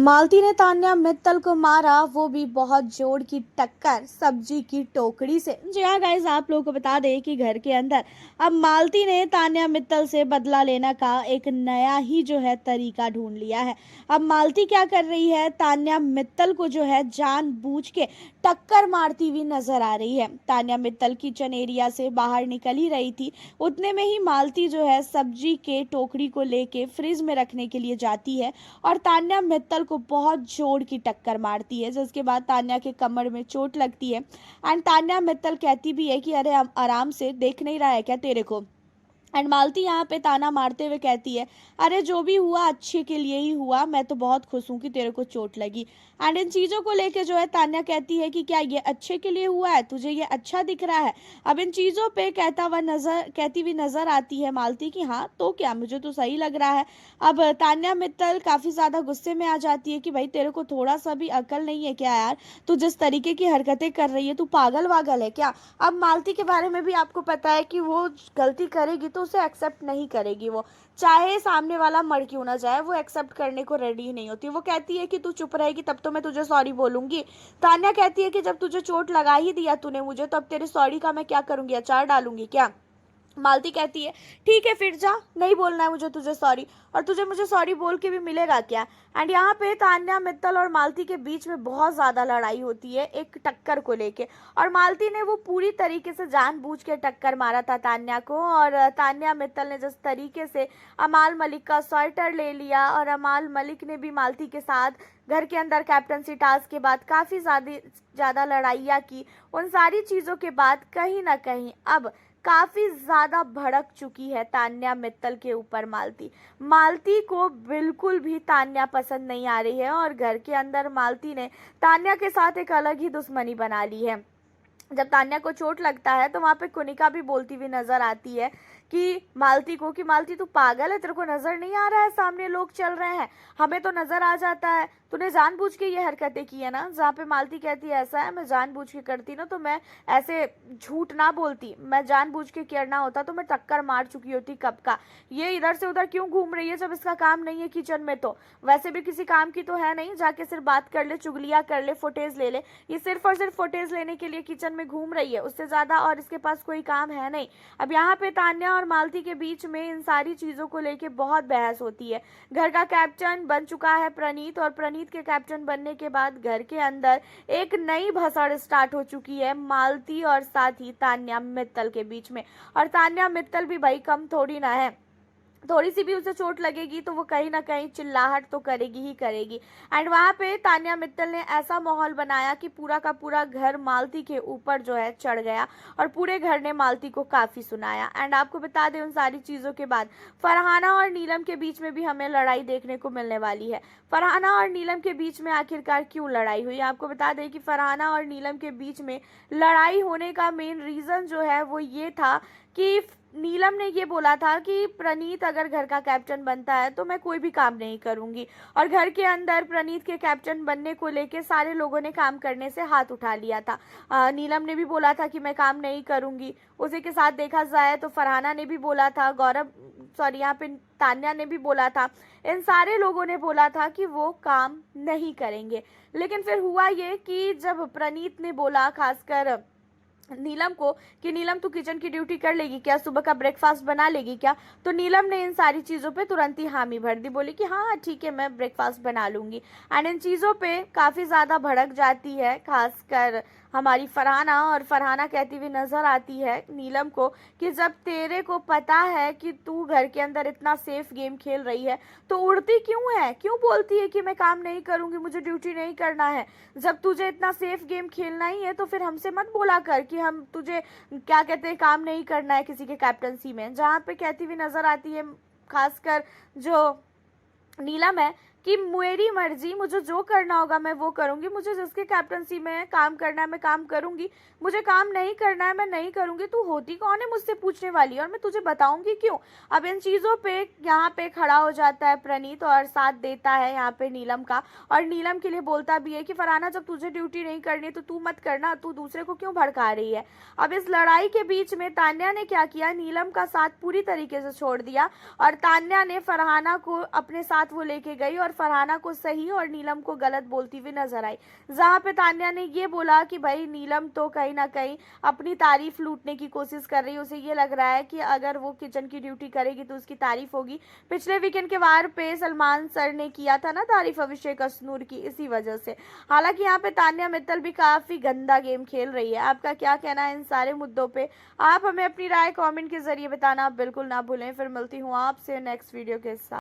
मालती ने तान्या मित्तल को मारा, वो भी बहुत जोर की टक्कर सब्जी की टोकरी से। जी हाँ गाइस, आप लोगों को बता दें कि घर के अंदर अब मालती ने तान्या मित्तल से बदला लेने का एक नया ही जो है तरीका ढूंढ लिया है। अब मालती क्या कर रही है, तान्या मित्तल को जो है जानबूझ के टक्कर मारती हुई नजर आ रही है। तान्या मित्तल किचन एरिया से बाहर निकल ही रही थी, उतने में ही मालती जो है सब्जी के टोकरी को लेके फ्रिज में रखने के लिए जाती है और तान्या मित्तल को बहुत जोर की टक्कर मारती है, जिसके बाद तान्या के कमर में चोट लगती है। एंड तान्या मित्तल कहती भी है कि अरे आराम से, देख नहीं रहा है क्या तेरे को। एंड मालती यहाँ पे ताना मारते हुए कहती है, अरे जो भी हुआ अच्छे के लिए ही हुआ, मैं तो बहुत खुश हूँ कि तेरे को चोट लगी। एंड इन चीज़ों को लेके जो है तान्या कहती है कि क्या ये अच्छे के लिए हुआ है, तुझे ये अच्छा दिख रहा है। अब इन चीज़ों पे कहती हुई नजर आती है मालती कि हाँ तो क्या, मुझे तो सही लग रहा है। अब तान्या मित्तल काफ़ी ज़्यादा गुस्से में आ जाती है कि भाई तेरे को थोड़ा सा भी अकल नहीं है क्या यार, तू जिस तरीके की हरकतें कर रही है, तू पागल वागल है क्या। अब मालती के बारे में भी आपको पता है कि वो गलती करेगी तो उसे एक्सेप्ट नहीं करेगी, वो चाहे सामने वाला मर क्यों ना जाए, वो एक्सेप्ट करने को रेडी नहीं होती। वो कहती है कि तू चुप रहेगी तब तो मैं तुझे सॉरी बोलूंगी। तान्या कहती है कि जब तुझे चोट लगा ही दिया तूने मुझे, तो अब तेरे सॉरी का मैं क्या करूंगी, अचार डालूंगी क्या। मालती कहती है ठीक है फिर जा, नहीं बोलना है मुझे तुझे सॉरी, और तुझे मुझे सॉरी बोल के भी मिलेगा क्या। एंड यहाँ पे तान्या मित्तल और मालती के बीच में बहुत ज़्यादा लड़ाई होती है एक टक्कर को लेके, और मालती ने वो पूरी तरीके से जानबूझ के टक्कर मारा था तान्या को, और तान्या मित्तल ने जिस तरीके से अमाल मलिक का स्वेटर ले लिया, और अमाल मलिक ने भी मालती के साथ घर के अंदर कैप्टनसी टास्क के बाद काफ़ी ज़्यादा लड़ाइयाँ की, उन सारी चीज़ों के बाद कहीं ना कहीं अब काफी ज्यादा भड़क चुकी है तान्या मित्तल के ऊपर मालती। मालती को बिल्कुल भी तान्या पसंद नहीं आ रही है, और घर के अंदर मालती ने तान्या के साथ एक अलग ही दुश्मनी बना ली है। जब तान्या को चोट लगता है तो वहां पे कुनिका भी बोलती हुई नजर आती है कि मालती को, कि मालती तू पागल है, तेरे को नजर नहीं आ रहा है सामने लोग चल रहे हैं, हमें तो नजर आ जाता है, तूने जानबूझ के ये हरकतें की है ना। जहाँ पे मालती कहती है ऐसा है, मैं जानबूझ के करती ना तो मैं ऐसे झूठ ना बोलती, मैं जानबूझ के करना होता तो मैं टक्कर मार चुकी होती कब का। ये इधर से उधर क्यों घूम रही है जब इसका काम नहीं है किचन में, तो वैसे भी किसी काम की तो है नहीं, जाके सिर्फ बात कर ले, चुगलियाँ कर ले, फुटेज ले ले। ये सिर्फ और सिर्फ फुटेज लेने के लिए किचन में घूम रही है, उससे ज्यादा और इसके पास कोई काम है नहीं। अब यहाँ पे तान्या और मालती के बीच में इन सारी चीजों को लेके बहुत बहस होती है। घर का कैप्टन बन चुका है प्रणीत, और प्रणीत के कैप्टन बनने के बाद घर के अंदर एक नई भसड़ स्टार्ट हो चुकी है मालती और साथ ही तान्या मित्तल के बीच में। और तान्या मित्तल भी भाई कम थोड़ी ना है, थोड़ी सी भी उसे चोट लगेगी तो वो कहीं ना कहीं चिल्लाहट तो करेगी ही करेगी। एंड वहाँ पे तान्या मित्तल ने ऐसा माहौल बनाया कि पूरा का पूरा घर मालती के ऊपर जो है चढ़ गया, और पूरे घर ने मालती को काफ़ी सुनाया। एंड आपको बता दें उन सारी चीज़ों के बाद फरहाना और नीलम के बीच में भी हमें लड़ाई देखने को मिलने वाली है। फरहाना और नीलम के बीच में आखिरकार क्यों लड़ाई हुई, आपको बता दें कि फरहाना और नीलम के बीच में लड़ाई होने का मेन रीज़न जो है वो ये था कि नीलम ने ये बोला था कि प्रणीत अगर घर का कैप्टन बनता है तो मैं कोई भी काम नहीं करूंगी, और घर के अंदर प्रणीत के कैप्टन बनने को लेके सारे लोगों ने काम करने से हाथ उठा लिया था। नीलम ने भी बोला था कि मैं काम नहीं करूंगी, उसी के साथ देखा जाए तो फरहाना ने भी बोला था, यहाँ पे तान्या ने भी बोला था, इन सारे लोगों ने बोला था कि वो काम नहीं करेंगे। लेकिन फिर हुआ ये कि जब प्रणीत ने बोला खासकर नीलम को कि नीलम तू किचन की ड्यूटी कर लेगी क्या, सुबह का ब्रेकफास्ट बना लेगी क्या, तो नीलम ने इन सारी चीज़ों पे तुरंत ही हामी भर दी, बोली कि हाँ हाँ ठीक है मैं ब्रेकफास्ट बना लूँगी। एंड इन चीज़ों पे काफ़ी ज़्यादा भड़क जाती है खासकर हमारी फरहाना, और फरहाना कहती हुई नज़र आती है नीलम को कि जब तेरे को पता है कि तू घर के अंदर इतना सेफ गेम खेल रही है तो उड़ती क्यों है, क्यों बोलती है कि मैं काम नहीं करूँगी, मुझे ड्यूटी नहीं करना है। जब तुझे इतना सेफ गेम खेलना ही है तो फिर हमसे मत बोला कर कि हम तुझे क्या कहते हैं काम नहीं करना है किसी के कैप्टनसी में। जहाँ पे कहती हुई नज़र आती है खासकर जो नीलम है कि मेरी मर्जी, मुझे जो करना होगा मैं वो करूंगी, मुझे जिसके कैप्टनसी में काम करना है मैं काम करूंगी, मुझे काम नहीं करना है मैं नहीं करूंगी, तू होती कौन है मुझसे पूछने वाली, और मैं तुझे बताऊंगी क्यों। अब इन चीज़ों पे यहाँ पे खड़ा हो जाता है प्रणीत और साथ देता है यहाँ पे नीलम का, और नीलम के लिए बोलता भी है कि फरहाना जब तुझे ड्यूटी नहीं करनी है तो तू मत करना, तू दूसरे को क्यों भड़का रही है। अब इस लड़ाई के बीच में तान्या ने क्या किया, नीलम का साथ पूरी तरीके से छोड़ दिया, और तान्या ने फरहाना को अपने साथ वो लेके गई और पर फरहाना को सही और नीलम को गलत बोलती हुई नजर आई। जहां पे तान्या ने ये बोला कि भाई नीलम तो कहीं ना कहीं अपनी तारीफ लूटने की कोशिश कर रही है, उसे ये लग रहा है कि अगर वो किचन की ड्यूटी करेगी तो उसकी तारीफ होगी। पिछले वीकेंड के वार पे सलमान सर ने किया था ना तारीफ अभिषेक अशनूर की, इसी वजह से। हालांकि यहाँ पे तान्या मित्तल भी काफी गंदा गेम खेल रही है। आपका क्या कहना है इन सारे मुद्दों पे? आप हमें अपनी राय कमेंट के जरिए बताना बिल्कुल ना भूलें। फिर मिलती हूँ आपसे नेक्स्ट वीडियो के साथ।